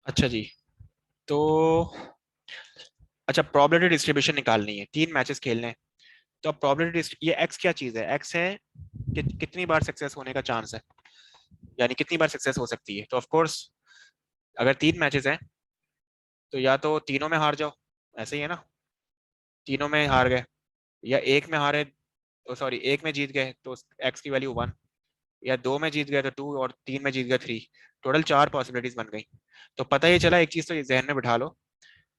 अच्छा जी। तो अच्छा, प्रोबेबिलिटी डिस्ट्रीब्यूशन निकालनी है, 3 मैचेस खेलने हैं। तो अब प्रोबेबिलिटी, ये एक्स क्या चीज है? एक्स है कि कितनी बार सक्सेस होने का चांस है, यानी कितनी बार सक्सेस हो सकती है। तो ऑफ कोर्स अगर 3 मैचेस हैं तो या तो तीनों में हार जाओ, ऐसे ही है ना, तीनों में हार गए, या एक में हारे, तो सॉरी एक में जीत गए तो एक्स की वैल्यू 1, या 2 में जीत गए तो 2, और 3 में जीत गए 3। टोटल 4 पॉसिबिलिटीज बन गई। तो पता ये चला, एक चीज तो ये जहन में बिठा लो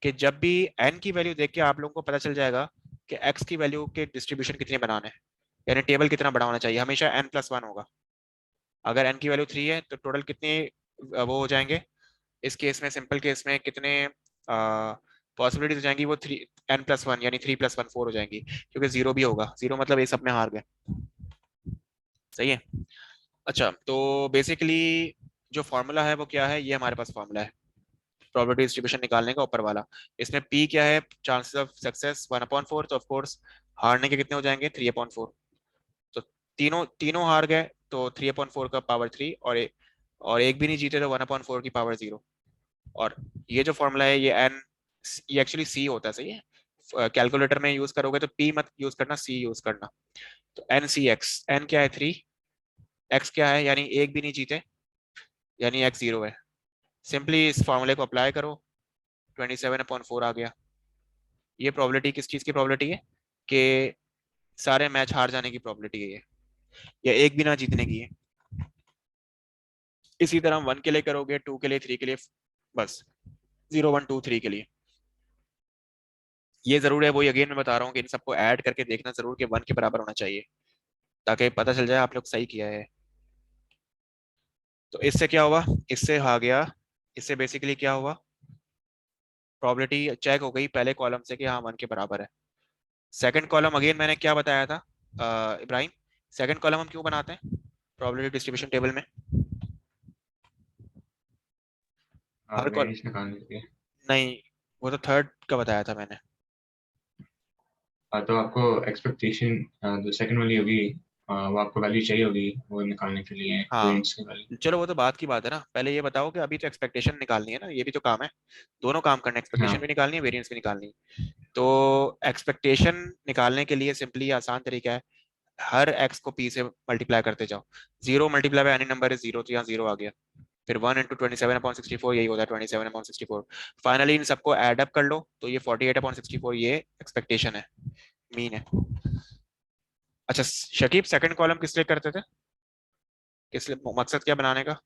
कि जब भी एन की वैल्यू देख के आप लोगों को पता चल जाएगा कि एक्स की वैल्यू के डिस्ट्रीब्यूशन कितने बनाने हैं, यानी टेबल कितना बड़ा होना चाहिए, हमेशा n+1 होगा। अगर n की वैल्यू 3 है तो टोटल कितने वो हो जाएंगे, इस केस में, सिंपल केस में कितने पॉसिबिलिटीज हो जाएंगी, वो 3 n+1 यानी 3+1 4 हो जाएंगी, क्योंकि जीरो भी होगा, जीरो मतलब ये सब में हार गए। सही है। अच्छा, तो बेसिकली जो फॉर्मूला है वो क्या है, ये हमारे पास फॉर्मूला है प्रोबेबिलिटी डिस्ट्रीब्यूशन निकालने का, ऊपर वाला। इसमें p क्या है, चांसेस ऑफ सक्सेस 1/4, तो ऑफ कोर्स हारने के कितने हो जाएंगे, 3/4। तो तीनों तीनों हार गए तो 3/4 का पावर 3, और एक भी नहीं जीते तो 1/4 की पावर 0। और ये जो फॉर्मूला है ये एन, ये एक्चुअली सी होता है, सही है। कैलकुलेटर में यूज करोगे तो पी मत यूज करना, सी यूज करना। तो एन सी एक्स, एन क्या है 3, एक्स क्या है यानी एक भी नहीं जीते, यानी एक्स 0 है। सिंपली इस फॉर्मूले को अप्लाई करो, 27/4 आ गया। ये प्रोबेबिलिटी किस चीज की प्रोबेबिलिटी है, कि सारे मैच हार जाने की प्रोबेबिलिटी है ये, या एक भी ना जीतने की है। इसी तरह 1 के लिए करोगे, 2 के लिए, 3 के लिए, बस 0 1 2 3 के लिए। ये जरूर है, वही अगेन मैं बता रहा हूँ कि इन सबको ऐड करके देखना जरूर कि 1 के बराबर होना चाहिए, ताकि पता चल जाए आप लोग सही किया है। तो इससे क्या हुआ, इससे आ गया, इससे बेसिकली क्या हुआ, प्रोबेबिलिटी चेक हो गई पहले कॉलम से कि हाँ 1 के बराबर है। सेकंड कॉलम अगेन मैंने क्या बताया था इब्राहिम, सेकंड कॉलम हम क्यों बनाते हैं प्रोबेबिलिटी डिस्ट्रीब्यूशन टेबल में? हर कॉल, वेरिएंस निकालने के लिए। नहीं, वो तो थर्ड का बताया था मैंने। तो आपको एक्सपेक्टेशन जो सेकंड वाली होगी, वो आपको वैल्यू चाहिए होगी वो निकालने के लिए, हाँ, वेरिएंस की वैल्यू। चलो वो तो बात की बात है ना, पहले ये बताओ कि अभी तो एक्सपेक्टेशन निकालनी है ना, ये भी तो काम है, दोनों काम करना है, एक्सपेक्टेशन हाँ। भी निकालनी है, वेरिएंस भी निकालनी है। तो एक्सपेक्टेशन निकालने के लिए सिंपली आसान तरीका है, हर एक्स को पी से मल्टीप्लाई करते जाओ। 0 × एनी नंबर इज 0, तो यहाँ 0 आ गया। फिर 1 × 27/64, यही होता है 27/64। फाइनली इन सबको एड अप कर लो तो ये 48/64, ये एक्सपेक्टेशन है, मीन है। अच्छा शकीब, सेकंड कॉलम किस लिए करते थे, किस लिए, मकसद क्या बनाने का?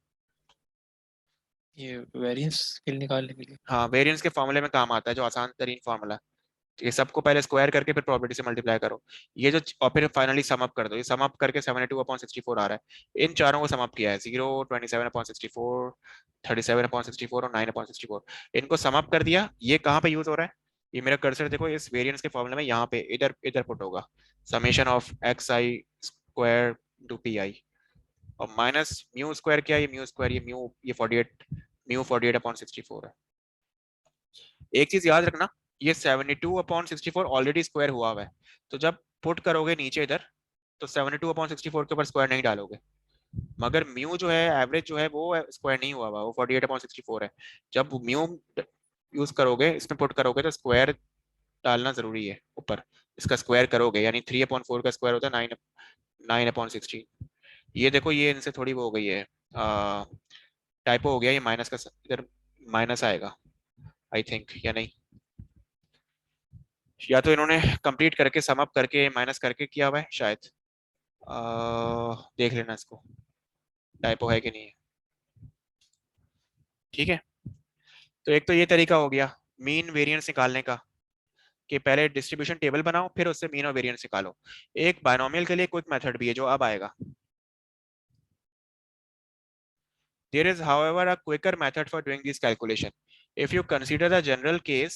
ये वेरिएंस के लिए निकालने के लिए। हाँ, वेरिएंस के फॉर्मूले में काम आता है, जो आसान तरीन फॉर्मूला है। तो ये सबको पहले स्क्वायर करके फिर प्रोबेबिलिटी से मल्टीप्लाई करो, ये जो, और फिर फाइनली सम अप कर दो, ये सम अप करके 72/64 आ रहा है। इन चारों को सम अप किया है, 0 27/64, 37/64 और 9/64। इनको सम अप कर दिया, ये कहाँ पे यूज हो रहा है, ये मेरा कर्सर देखो, इस वेरिएंस के फॉर्मूले में यहाँ पे इधर इधर पुट होगा, summation of x i square to p i, और माइनस म्यू स्क्वायर, क्या ये म्यू स्क्वायर, ये म्यू, ये 48, म्यू 48/64 है। एक चीज याद रखना, ये 72/64 ऑलरेडी स्क्वायर हुआ हुआ है, तो जब पुट करोगे नीचे इधर तो 72/64 के ऊपर स्क्वायर नहीं डालोगे, मगर म्यू जो है, एवरेज जो है, वो स्क्वायर नहीं हुआ हुआ, वो 48/64 है। जब म्यू यूज करोगे, इसमें पुट करोगे तो स्क्वायर डालना जरूरी है ऊपर, इसका स्क्वायर करोगे, यानी 3/4 का स्क्वायर होता है 9/16। ये देखो, ये इनसे थोड़ी वो हो गई है, टाइपो हो गया, ये माइनस का इधर माइनस आएगा आई थिंक, या नहीं, या तो इन्होंने कंप्लीट करके सम अप करके माइनस करके किया हुआ है शायद। देख लेना इसको, टाइपो है कि नहीं है। ठीक है, तो एक तो ये तरीका हो गया मीन वेरिएंस निकालने का, कि पहले डिस्ट्रीब्यूशन टेबल बनाओ फिर उससे मीन और वेरिएंस निकालो। एक बायनोमियल के लिए क्विक मेथड भी है जो अब आएगा। There is however a quicker method for doing this calculation. If you consider the general case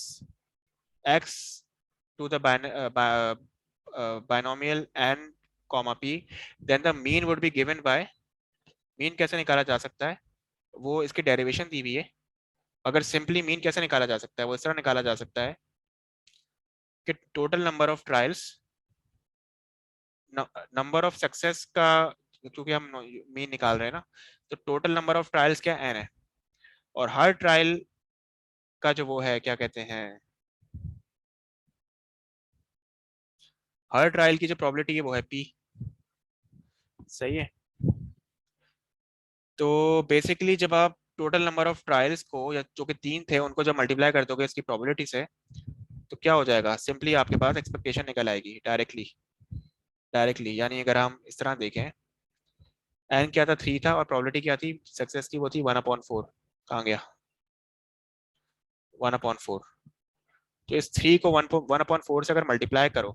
x to the binomial n comma p, then the mean would be given by, mean कैसे निकाला जा सकता है, वो इसकी derivation दी हुई है। अगर सिंपली मीन कैसे निकाला जा सकता है, वो इस तरह निकाला जा सकता है कि total number of trials, number of success का, क्योंकि हम मीन निकाल रहे हैं ना, तो टोटल नंबर ऑफ ट्रायल्स क्या n है, और हर ट्रायल का जो वो है क्या कहते हैं, हर ट्रायल की जो प्रोबेबिलिटी है वो है p। सही है। तो बेसिकली जब आप टोटल नंबर ऑफ ट्रायल्स को, या जो कि 3 थे, उनको जब मल्टीप्लाई कर दोगे इसकी प्रोबेबिलिटी से, तो क्या हो जाएगा, सिंपली आपके पास एक्सपेक्टेशन निकल आएगी डायरेक्टली। यानी अगर हम इस तरह देखें, एन क्या था, 3 था, और प्रोबेबिलिटी क्या थी सक्सेस की, वो थी 1/4। कहाँ गया, 1/4। तो इस 3 को 1/4 से अगर मल्टीप्लाई करो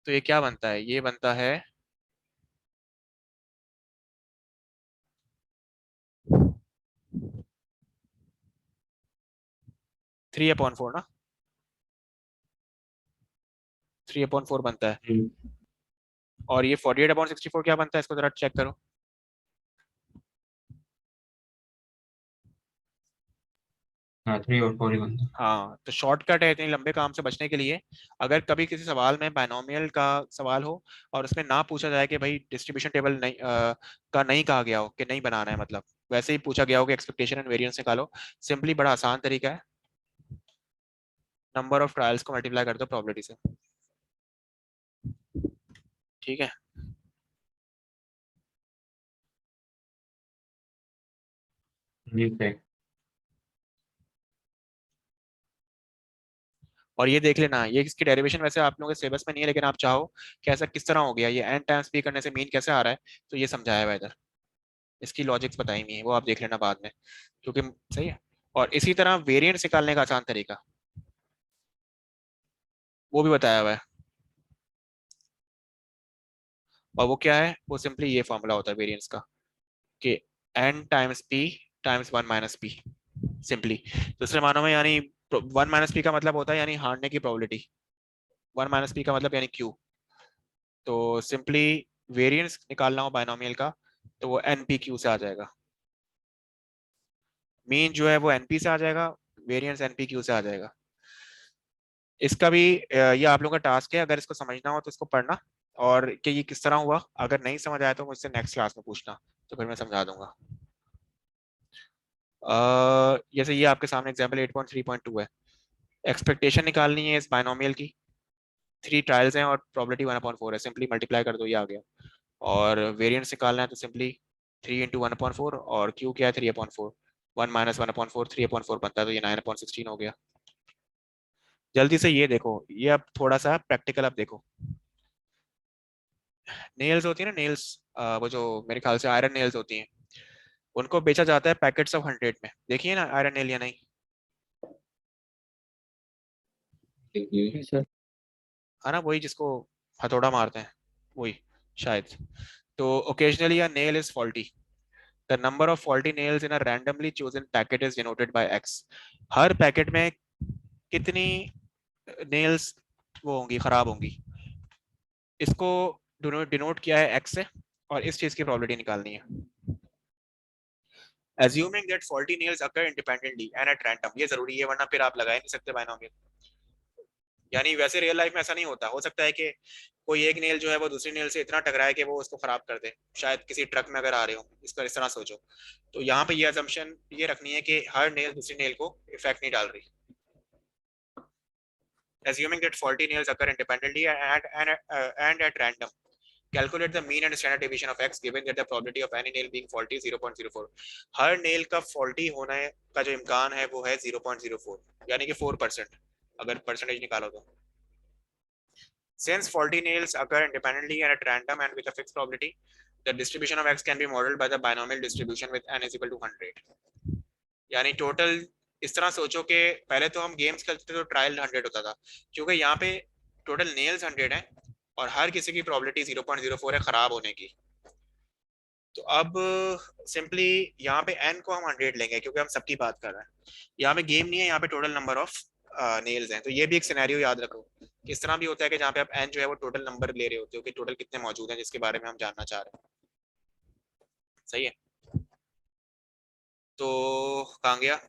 तो ये क्या बनता है, ये बनता है 3/4 ना, 3/4 बनता है। और ये 48/64 क्या बनता है, इसको जरा चेक करो। हाँ 3 और 4 ही बनता है। हाँ, तो शॉर्टकट है इतने लंबे काम से बचने के लिए, अगर कभी किसी सवाल में बायनोमियल का सवाल हो और उसमें ना पूछा जाए कि भाई डिस्ट्रीब्यूशन टेबल नहीं का नहीं कहा गया हो कि नहीं बनाना है, मतलब वैसे ही पूछा गया हो कि एक्सपेक्टेशन एंड वेरिएंस निकालो, सिंपली बड़ा आसान तरीका है, नंबर ऑफ ट्रायल्स को मल्टीप्लाई कर दो प्रोबेबिलिटी से। ठीक है। ठीक है। और ये देख लेना, ये इसकी डेरिवेशन वैसे आप लोगों के सिलेबस में नहीं है, लेकिन आप चाहो कि ऐसा किस तरह हो गया, ये एन टाइम्स पी करने से मीन कैसे आ रहा है, तो ये समझाया हुआ है इधर, इसकी लॉजिक्स बताई हुई है, वो आप देख लेना बाद में, क्योंकि सही है। और इसी तरह वेरिएंट निकालने का आसान तरीका वो भी बताया हुआ है, और वो क्या है, वो सिंपली ये फॉर्मूला होता है वेरिएंस का, कि n times p times 1 - p, simply. दूसरे मानों में यानी 1 - p का मतलब होता है यानी हारने की प्रोबेबिलिटी, 1 - p का मतलब यानी क्यू। तो सिंपली वेरिएंस निकालना हो बायनोमियल का तो वो एन पी क्यू से आ जाएगा, मीन जो है वो एनपी से आ जाएगा, वेरिएंस एनपी क्यू से आ जाएगा। इसका भी ये आप लोगों का टास्क है, अगर इसको समझना हो तो इसको पढ़ना, और कि ये किस तरह हुआ, अगर नहीं समझ आया तो मुझसे नेक्स्ट क्लास में पूछना, तो फिर मैं समझा दूंगा। जैसे ये आपके सामने एग्जाम्पल 8.3.2 है, एक्सपेक्टेशन निकालनी है इस बायनोमियल की, 3 ट्रायल्स हैं और प्रोबेबिलिटी 1/4 है, सिंपली मल्टीप्लाई कर दो, ये आ गया। और वेरिएंस निकालना है तो सिंपली 3 × 1/4, और क्यू क्या है 3/4, 1 - 1/4 3/4 बनता है, तो ये 9/16 हो गया। जल्दी से ये देखो, ये अब थोड़ा सा प्रैक्टिकल अब देखो, नेल्स होती है ना, नेल्स, वो जो मेरे ख्याल से आयरन नेल्स होती हैं, उनको बेचा जाता है पैकेट्स ऑफ 100 में, देखिए ना आयरन नेल या नहीं, ठीक है। जी सर। है ना, वही जिसको हथौड़ा मारते हैं, वही शायद। तो occasionally a nail is faulty, the number of faulty nails in a randomly chosen packet is denoted by x. Her packet में कितनी नेल्स वो होंगी, खराब होंगी, इसको डिनोट किया है एक्स से, और इस चीज की प्रोबेबिलिटी निकालनी है। Assuming that faulty nails occur independently and at random, ये जरूरी है वरना फिर आप लगा ही नहीं सकते बायनोमियल। यानी वैसे रियल लाइफ में ऐसा नहीं होता, हो सकता है कि कोई एक नेल जो है वो दूसरी नेल से इतना टकराए कि वो उसको खराब कर दे, शायद किसी ट्रक में अगर आ रहे हो, इसका इस तरह सोचो। तो यहाँ पे ये असम्पशन ये रखनी है कि हर नेल दूसरी नेल को इफेक्ट नहीं डाल रही। Assuming that faulty nails occur independently and at random, calculate the mean and standard deviation of x given that the probability of any nail being faulty is 0.04। Her nail का faulty होने का जो इम्कान है वो है 0.04, यानी कि 4%, अगर परसेंटेज निकालो तो। Since faulty nails occur independently and at random and with a fixed probability, the distribution of x can be modeled by the binomial distribution with n is equal to 100। यानी टोटल इस तरह सोचो कि पहले तो हम गेम्स खेलते थे तो ट्रायल 100 होता था, क्योंकि यहाँ पे टोटल नेल्स 100 है और हर किसी की प्रोबेबिलिटी 0.04 है खराब होने की। तो अब सिंपली यहाँ पे n को हम 100 लेंगे क्योंकि हम सबकी बात कर रहे हैं, यहाँ पे गेम नहीं है, यहाँ पे टोटल नंबर ऑफ नेल्स हैं। तो ये भी एक सिनेरियो याद रखो, किस तरह भी होता है कि जहाँ पे आप n जो है वो टोटल नंबर ले रहे होते हो कि टोटल कितने मौजूद हैं जिसके बारे में हम जानना चाह रहे हैं। सही है। तो कहाँ गया,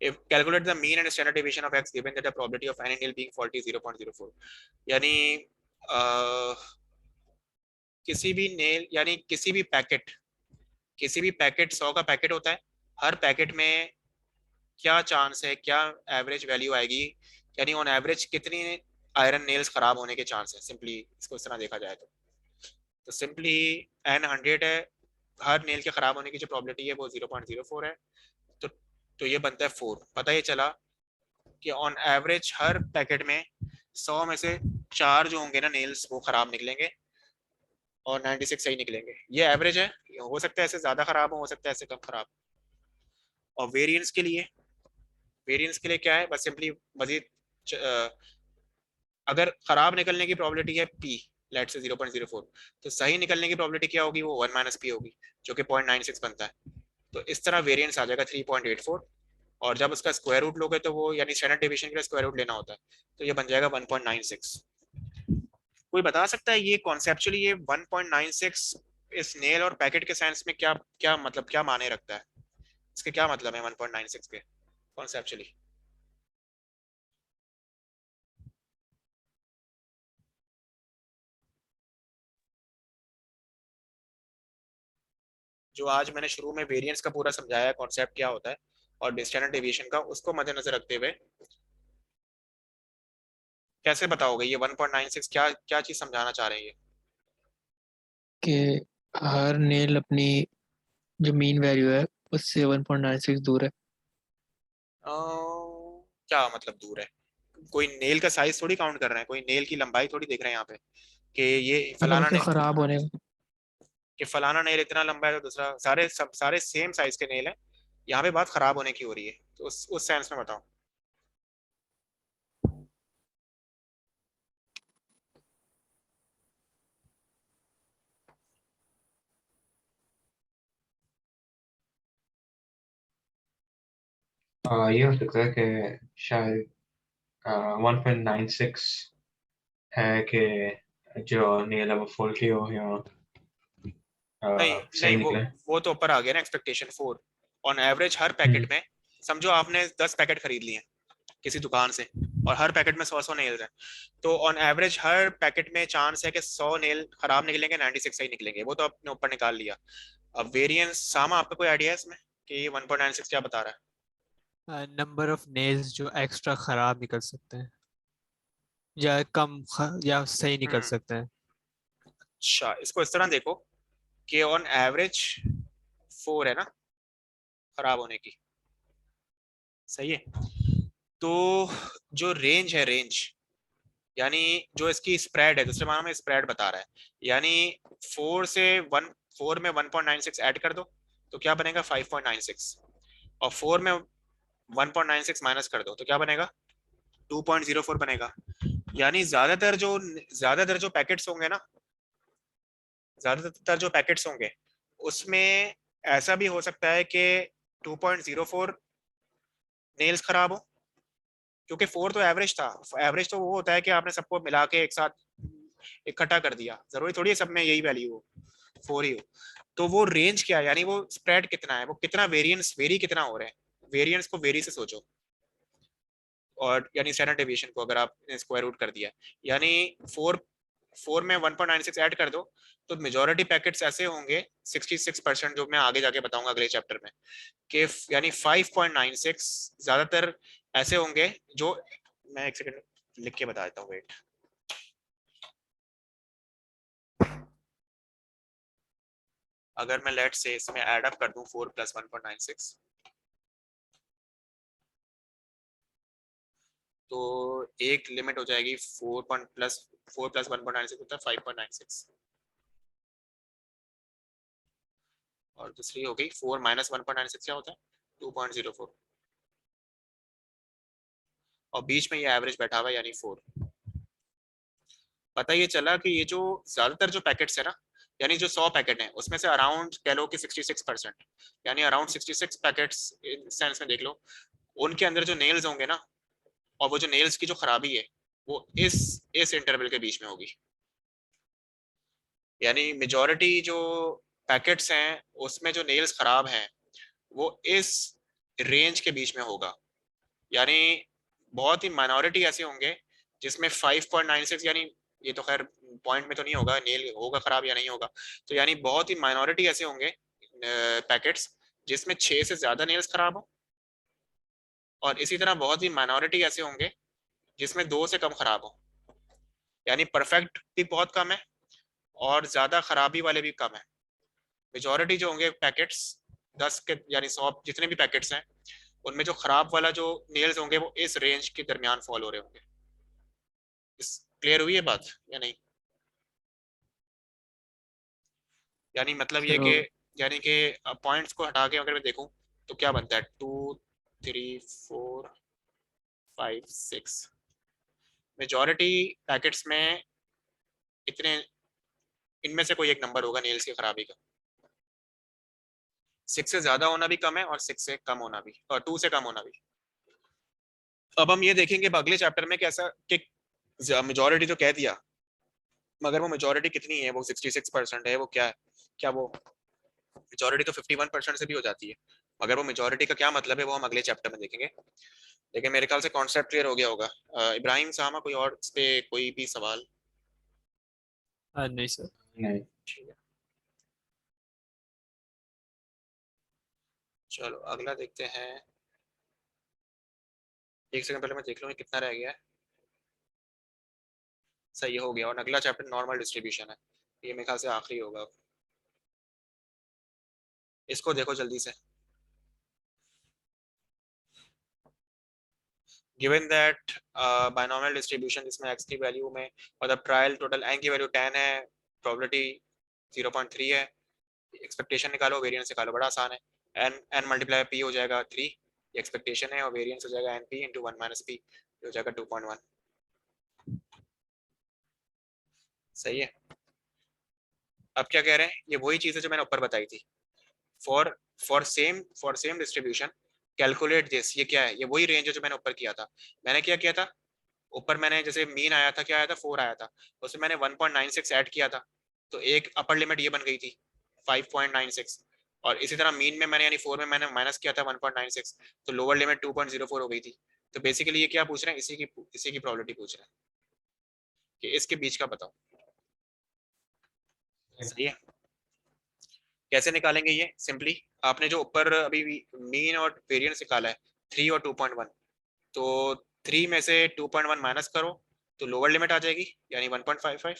if calculate the mean and standard deviation of x given that the probability of any nail being faulty is 0.04, यानी किसी भी नेल यानी किसी भी पैकेट 100 का पैकेट होता है, हर पैकेट में क्या चांस है, क्या एवरेज वैल्यू आएगी, यानी ऑन एवरेज कितनी आयरन नेल्स खराब होने के चांस है, सिंपली इसको इस तरह देखा जाए तो सिंपली n 100 है, हर नेल के खराब होने की जो प्रोबेबिलिटी है वो 0.04 है। तो ये बनता है 4। पता ये चला कि ऑन एवरेज हर पैकेट में 100 में से 4 जो होंगे ना नेल्स वो खराब निकलेंगे और 96 सही निकलेंगे। ये एवरेज है, हो सकता है ऐसे ज्यादा खराब हो सकता है ऐसे कम खराब। और वेरिएंस के लिए क्या है, बस सिंपली मजीद अगर खराब निकलने की प्रोबेबिलिटी है p लेट से 0.04, तो सही निकलने की प्रोबेबिलिटी क्या होगी, वो 1 माइनस p होगी, जो कि 0.96 बनता है। तो इस तरह वेरिएंस आ जाएगा 3.84। और जब उसका स्क्वायर रूट लोगे तो वो यानी स्टैंडर्ड डेविएशन के लिए स्क्वायर रूट लेना होता है, तो ये बन जाएगा 1.96। कोई बता सकता है ये कॉन्सेप्चुअली ये 1.96 इस नेल और पैकेट के साइंस में क्या क्या मतलब क्या माने रखता है, इसके क्या मतलब है 1.96 के कॉन्सेप्चुअली? जो आज मैंने शुरू में वेरिएंस का पूरा समझाया कॉन्सेप्ट क्या होता है और स्टैंडर्ड डेविएशन का, उसको मद्देनजर रखते हुए कैसे बताओगे ये 1.96 क्या क्या चीज समझाना चाह रहे हैं ये? कि हर नेल अपनी जो मीन वैल्यू है उससे 1.96 दूर है। क्या मतलब दूर है? कोई नेल का साइज थोड़ी काउंट कर रहे हैं, कोई नेल की लंबाई थोड़ी देख रहे हैं यहाँ पे कि ये मतलब फलाना उसके ने खराब होने कि फलाना नेल इतना लंबा है तो दूसरा, सारे सेम साइज के नेल है, यहाँ पे बात खराब होने की हो रही है, तो उस सेंस में बताओ। ये हो सकता है कि शायद 1.96 है कि जो नेल है वो फॉल्टी हो या नहीं सही नहीं, निकले। वो तो ऊपर आ गया ना expectation 4। On average her packet में, समझो आपने 10 पैकेट खरीद लिए किसी दुकान से और हर पैकेट में 100 नेल्स हैं, तो ऑन एवरेज हर पैकेट में चांस है कि 100 नेल खराब निकलेंगे, 96 सही निकलेंगे, वो तो आपने ऊपर निकाल लिया। अब वेरिएंस सामा आपका कोई आइडिया है इसमें कि ये 1.96 क्या बता रहा है? नंबर ऑफ नेल्स जो एक्स्ट्रा खराब निकल सकते हैं या या सही निकल हम्म, सकते हैं। अच्छा इसको इस तरह देखो कि ऑन एवरेज 4 है ना खराब होने की, सही है। तो जो रेंज है, रेंज यानी जो इसकी स्प्रेड है, दूसरे मामले में स्प्रेड बता रहा है, यानी 4 से 1, 4 में 1.96 ऐड कर दो तो क्या बनेगा 5.96, और 4 में 1.96 माइनस कर दो तो क्या बनेगा 2.04 बनेगा। यानी ज्यादातर जो पैकेट्स होंगे ना, ज्यादातर जो पैकेट्स होंगे उसमें ऐसा भी हो सकता है कि 2.04 नेल्स खराब हो, क्योंकि 4 तो एवरेज था। एवरेज तो वो होता है कि आपने सबको मिला के एक साथ इकट्ठा कर दिया, जरूरी थोड़ी है सब में यही वैल्यू हो, 4 ही हो। तो वो रेंज क्या है, यानी वो स्प्रेड कितना है, वो कितना वेरी कितना हो रहा है, वेरिएंस को वेरी से सोचो, और यानी स्टैंडर्ड डेविएशन को अगर आप स्क्वायर रूट कर दिया, यानी 4 में 1.96 ऐड कर दो तो मेजोरिटी पैकेट्स ऐसे होंगे 66%, जो मैं आगे जाके बताऊंगा अगले चैप्टर में, कि यानी 5.96 ज्यादातर ऐसे होंगे जो, मैं एक सेकंड लिख के बता देता हूँ, वेट। अगर मैं लेट से इसमें ऐड अप कर दूं 4 प्लस 1.96, तो एक लिमिट हो जाएगी 4 प्लस 1.96 होता है 5.96, और दूसरी हो गई 4 माइनस 1.96 क्या होता है 2.04, और बीच में ये एवरेज बैठा हुआ है यानी 4। पता ये चला कि ये जो ज्यादातर जो पैकेट्स है ना, यानी जो 100 पैकेट है उसमें से अराउंड कह लो कि 66%, यानी अराउंड 66 पैकेट्स सेंस में देख लो, उनके अंदर जो नेल्स होंगे ना, और वो जो नेल्स की जो खराबी है वो इस इंटरवल के बीच में होगी, यानी मेजॉरिटी जो पैकेट्स हैं उसमें जो नेल्स खराब हैं वो इस रेंज के बीच में होगा, यानी बहुत ही माइनॉरिटी ऐसे होंगे जिसमें 5.96, यानी ये तो खैर पॉइंट में तो नहीं होगा नेल होगा खराब या नहीं होगा, तो यानी बहुत ही माइनॉरिटी ऐसे होंगे पैकेट्स जिसमें 6 से ज्यादा नेल्स खराब हो, और इसी तरह बहुत ही माइनॉरिटी ऐसे होंगे जिसमें 2 से कम खराब हो, यानी परफेक्ट भी बहुत कम है और ज्यादा खराबी वाले भी कम है। मेजोरिटी जो होंगे पैकेट्स 10 के यानी 100 जितने भी पैकेट्स हैं उनमें जो खराब वाला जो नेल्स होंगे वो इस रेंज के दरमियान फॉल हो रहे होंगे। इस क्लियर हुई है बात या नहीं? यानी मतलब ये कि So, यानी कि पॉइंट्स को हटा के अगर मैं देखूं तो क्या बनता है 2 3 4 5 6 मेजॉरिटी पैकेट्स में इतने इनमें से कोई एक नंबर होगा नेल्स की खराबी का। 6 से ज्यादा होना भी कम है और 6 से कम होना भी, और 2 से कम होना भी। अब हम ये देखेंगे अगले चैप्टर में कैसा कि मेजॉरिटी तो कह दिया मगर वो मेजॉरिटी कितनी है, वो 66% है, वो क्या है, क्या वो मेजॉरिटी तो 51% से भी हो जाती है, मगर वो मेजॉरिटी का क्या मतलब है वो हम अगले चैप्टर में देखेंगे। लेकिन मेरे ख्याल से कॉन्सेप्ट क्लियर हो गया होगा। इब्राहिम सामा कोई और इस पे कोई भी सवाल? नहीं सर। नहीं। ठीक है, चलो अगला देखते हैं। एक सेकंड पहले मैं देख लूँ कितना रह गया है। सही हो गया, और अगला चैप्टर नॉर्मल डिस्ट्रीब्यूशन है, ये मेरे ख्याल से आखिरी होगा। इसको देखो जल्दी से। गिवन दैट बायनॉमियल डिस्ट्रीब्यूशन जिसमें x की वैल्यू में मतलब ट्रायल टोटल n की वैल्यू 10 है, प्रोबेबिलिटी 0.3 है, एक्सपेक्टेशन निकालो, वेरिएंस निकालो, बड़ा आसान है। n मल्टीप्लाई p हो जाएगा 3, ये एक्सपेक्टेशन है, और वेरिएंस हो जाएगा np इंटू 1 माइनस p, हो जाएगा 2.1। सही है। अब क्या कह रहे हैं, ये वही चीज़ है जो मैंने ऊपर बताई थी। For for same distribution calculate this, ये क्या है, ये वही रेंज है जो मैंने ऊपर किया था। मैंने क्या किया था, ऊपर मैंने जैसे मीन आया था, क्या आया था 4 आया था, उसमें मैंने 1.96 ऐड किया था, तो एक अपर लिमिट ये बन गई थी 5.96, और इसी तरह मीन में मैंने यानी 4 में मैंने माइनस किया था 1.96, तो लोअर लिमिट 2.04 हो गई थी। तो बेसिकली ये क्या पूछ रहे हैं, इसी की प्रोबेबिलिटी पूछ रहे हैं कि इसके बीच का बताओ। सही है। कैसे निकालेंगे ये, सिंपली आपने जो ऊपर अभी मीन और वेरिएंस निकाला है 3 और 2.1, तो 3 में से 2.1 माइनस करो तो लोअर लिमिट आ जाएगी यानी 1.55।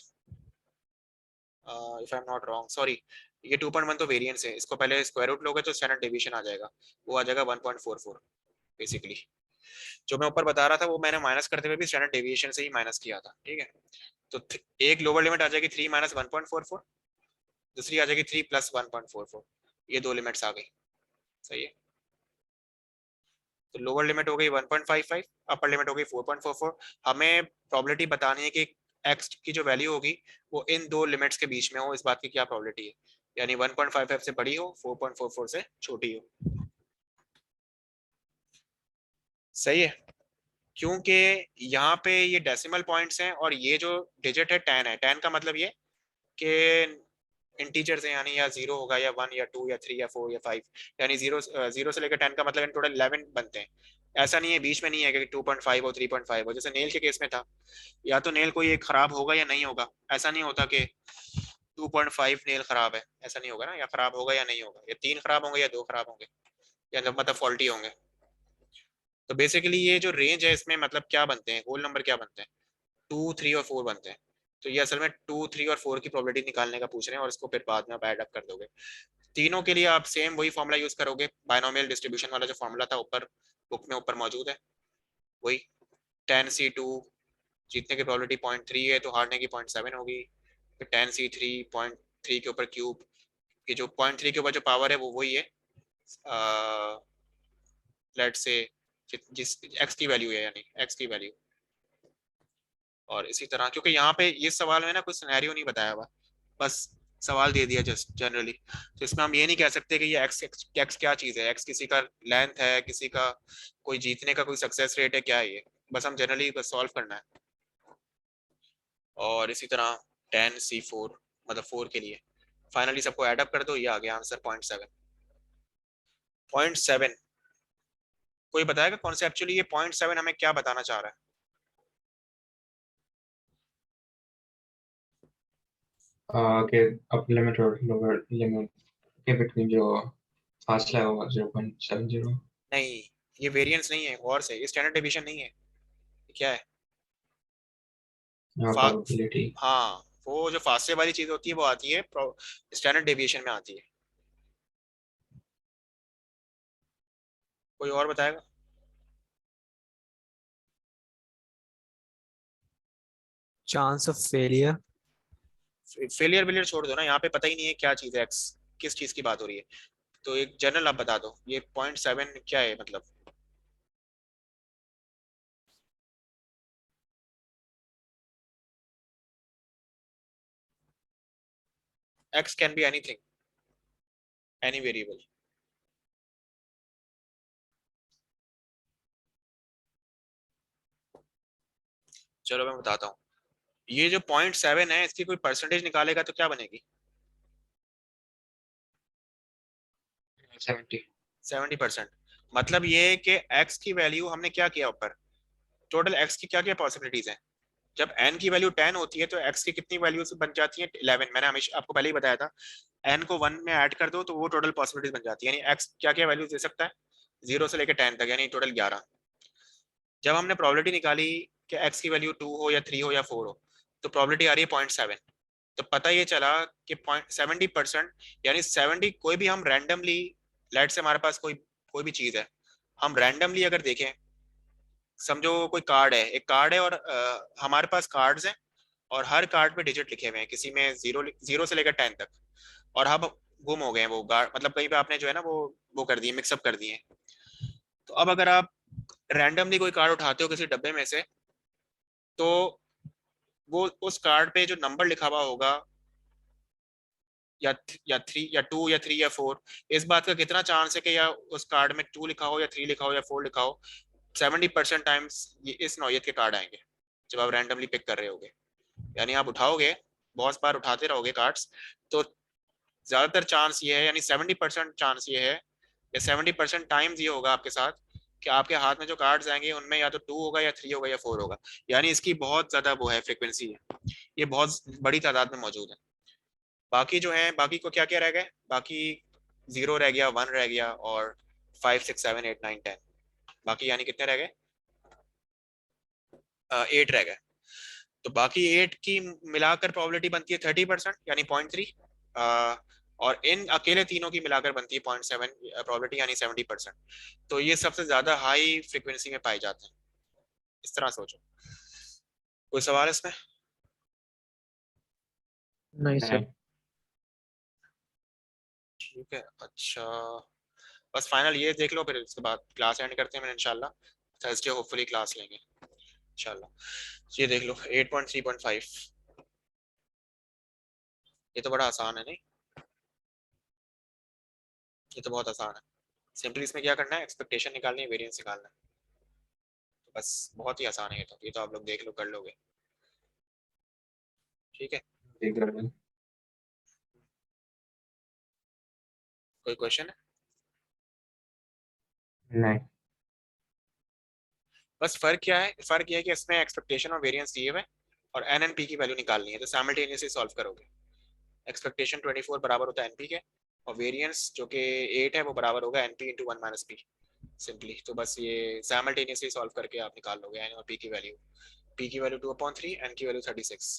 If I am not wrong, sorry, ये 2.1 तो वेरिएंस है, इसको पहले स्क्वायर रूट लोगे तो स्टैंडर्ड डेविएशन आ जाएगा, वो आ जाएगा 1.44। बेसिकली जो मैं ऊपर बता रहा था वो मैंने माइनस करते हुए भी स्टैंडर्ड डेविएशन से ही माइनस किया था, ठीक है। तो एक लोअर लिमिट आ जाएगी 3 माइनस 1.44, दूसरी आ जाएगी 3 प्लस 1.44, ये दो लिमिट्स आ गई। सही है। तो लोअर लिमिट हो गई 1.55, अपर लिमिट हो गई 4.44। हमें प्रोबेबिलिटी बतानी है कि x की जो वैल्यू होगी वो इन दो लिमिट्स के बीच में हो, इस बात की क्या प्रोबेबिलिटी है, यानी 1.55 से बड़ी हो, 4.44 से छोटी हो। सही है। क्योंकि यहाँ पे ये डेसिमल पॉइंट्स हैं और ये जो डिजिट है 10 है, 10 का मतलब ये कि इंटीजर्स है, यानी या 0 होगा या 1 या 2 या 3 या 4 या 5, यानी 0 से लेकर 10 का मतलब टोटल 11 बनते हैं। ऐसा नहीं है बीच में नहीं है कि 2.5 और 3.5 हो, जैसे नेल के केस में था, या तो नेल कोई एक खराब होगा या नहीं होगा, ऐसा नहीं होता कि 2.5 नेल खराब है, ऐसा नहीं होगा ना, या खराब होगा या नहीं होगा, या 3 खराब होंगे या 2 खराब होंगे, या मतलब फॉल्टी होंगे। तो बेसिकली ये जो रेंज है इसमें मतलब क्या बनते हैं, होल नंबर क्या बनते हैं, 2 3 और 4 बनते हैं। तो ये असल में 2 3 और 4 की प्रोबेबिलिटी निकालने का पूछ रहे हैं, और इसको फिर बाद में आप ऐड अप कर दोगे। तीनों के लिए आप सेम वही फॉर्मूला यूज करोगे, बायनोमियल डिस्ट्रीब्यूशन वाला जो फॉर्मूला था ऊपर बुक में ऊपर मौजूद है, वही 10c2 जीतने की प्रोबेबिलिटी 0.3 है तो हारने की 0.7 होगी, फिर 10c3 0.3 के ऊपर क्यूब, ये जो 0.3 के ऊपर जो पावर है वो वही है लेट से जिस x की वैल्यू है, यानी x की वैल्यू। और इसी तरह क्योंकि यहाँ पे ये सवाल में ना कुछ सिनेरियो नहीं बताया हुआ, बस सवाल दे दिया जस्ट जनरली, तो इसमें हम ये नहीं कह सकते कि ये एक्स क्या चीज़ है, एक्स किसी का लेंथ है, किसी का कोई जीतने का कोई सक्सेस रेट है, क्या है ये, बस हम जनरली बस सॉल्व करना है। और इसी तरह 10c4 मतलब 4 के लिए फाइनली सबको ऐड अप कर दो, ये आ गया आंसर 0.7। 0.7 कोई बताएगा कॉन्सेप्चुअली ये 0.7 हमें क्या बताना चाह रहा है? के अपर लिमिट और लोअर लिमिट के बिटवीन जो फासला है वो 0.70। नहीं, ये वेरिएंस नहीं है, और से ये स्टैंडर्ड डेविएशन नहीं है, ये क्या है? प्रोबेबिलिटी। हाँ, वो जो फासले वाली चीज होती है वो आती है स्टैंडर्ड डेविएशन में आती है। कोई और बताएगा? Chance of failure. फेलियर वेलियर छोड़ दो ना, यहाँ पे पता ही नहीं है क्या चीज है एक्स, किस चीज की बात हो रही है। तो एक जनरल आप बता दो, ये 0.7 क्या है मतलब? x can be anything, any variable। चलो मैं बताता हूँ, ये जो 0.7 है इसकी कोई परसेंटेज निकालेगा तो क्या बनेगी? 70। 70%। मतलब ये कि x की वैल्यू हमने क्या किया ऊपर, टोटल x की क्या क्या पॉसिबिलिटीज हैं। जब n की वैल्यू 10 होती है तो x की कितनी वैल्यूज बन जाती है? 11। मैंने हमेशा आपको पहले ही बताया था, n को 1 में ऐड कर दो तो वो टोटल पॉसिबिलिटीज बन जाती है, यानी x क्या क्या वैल्यूज दे सकता है 0 से लेकर 10 तक, यानी टोटल 11। जब हमने प्रोबेबिलिटी निकाली कि x की वैल्यू 2 हो या 3 हो या 4 हो, तो प्रोबेबिलिटी आ रही है 0.7। तो पता ये चला कि 70%, यानी 70 कोई भी हम रैंडमली, लेट से हमारे पास कोई कोई भी चीज है, हम रैंडमली अगर देखें, समझो कोई कार्ड है, एक कार्ड है और हमारे पास कार्ड्स हैं और हर कार्ड पे डिजिट लिखे हुए हैं, किसी में 0 से लेकर 10 तक, और अब गुम हो गए हैं वो मतलब कहीं पे आपने जो है ना वो कर दिए, मिक्सअप कर दिए। तो अब अगर आप रैंडमली कोई कार्ड उठाते हो किसी डब्बे में से, तो वो उस कार्ड पे जो नंबर लिखा हुआ होगा, या 3 या 2 या 3 या 4, इस बात का कितना चांस है कि या उस कार्ड में 2 लिखा हो या 3 लिखा हो या 4 लिखा हो? 70% टाइम्स ये इस नौयत के कार्ड आएंगे जब आप रैंडमली पिक कर रहे होगे। यानी आप उठाओगे, बहुत बार उठाते रहोगे कार्ड्स, तो ज्यादातर चांस ये है, यानी 70% चांस ये है, या 70% टाइम्स ये होगा आपके साथ कि आपके हाथ में जो कार्ड्स आएंगे उनमें या तो 2 होगा या 3 होगा या 4 होगा। यानी इसकी बहुत ज्यादा वो है, फ्रिक्वेंसी है, ये बहुत बड़ी तादाद में मौजूद है। बाकी जो है, बाकी को क्या क्या रह गए बाकी? 0 रह गया, 1 रह गया, और 5 6 7 8 9 10। बाकी यानी कितने रह गए? 8 रह गए। तो बाकी 8 की मिलाकर प्रोबेबिलिटी बनती है 30%, यानी 0.3। और इन अकेले तीनों की मिलाकर बनती है 0.7 प्रोबेबिलिटी, यानी 70%। तो ये सबसे ज्यादा हाई फ्रिक्वेंसी में पाए जाते हैं, इस तरह सोचो। कोई सवाल इसमें? नहीं सर। ठीक है, अच्छा, बस फाइनल ये देख लो, फिर इसके बाद क्लास एंड करते हैं इंशाल्लाह। थर्सडे होपफुली क्लास लेंगे इंशाल्लाह। ये देख लो 8.3.5, ये तो बड़ा आसान है नहीं? ये तो बहुत आसान है। सिंपली इसमें क्या करना है, एक्सपेक्टेशन निकालनी है, वेरिएंस निकालना है, तो बस बहुत ही आसान है। ये तो आप लोग देख लो, कर लोगे। ठीक है, देख रहे हैं। कोई क्वेश्चन है? नहीं। बस फर्क क्या है, फर्क ये है कि इसमें एक्सपेक्टेशन और वेरिएंस दिए हुए और एन एन पी की वैल्यू निकालनी है, तो साइमल्टेनियसली सॉल्व करोगे। एक्सपेक्टेशन 24 बराबर होता है एनपी के, और वेरिएंस जो कि 8 है वो बराबर होगा NP into 1 minus P, simply. तो बस ये साइमल्टेनियसली सॉल्व करके आप निकाल लोगे एन और पी की वैल्यू। पी की वैल्यू 2/3, एन की वैल्यू 36।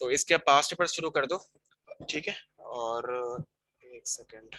तो इसके पास्ट पेपर शुरू कर दो, ठीक है? और एक सेकेंड,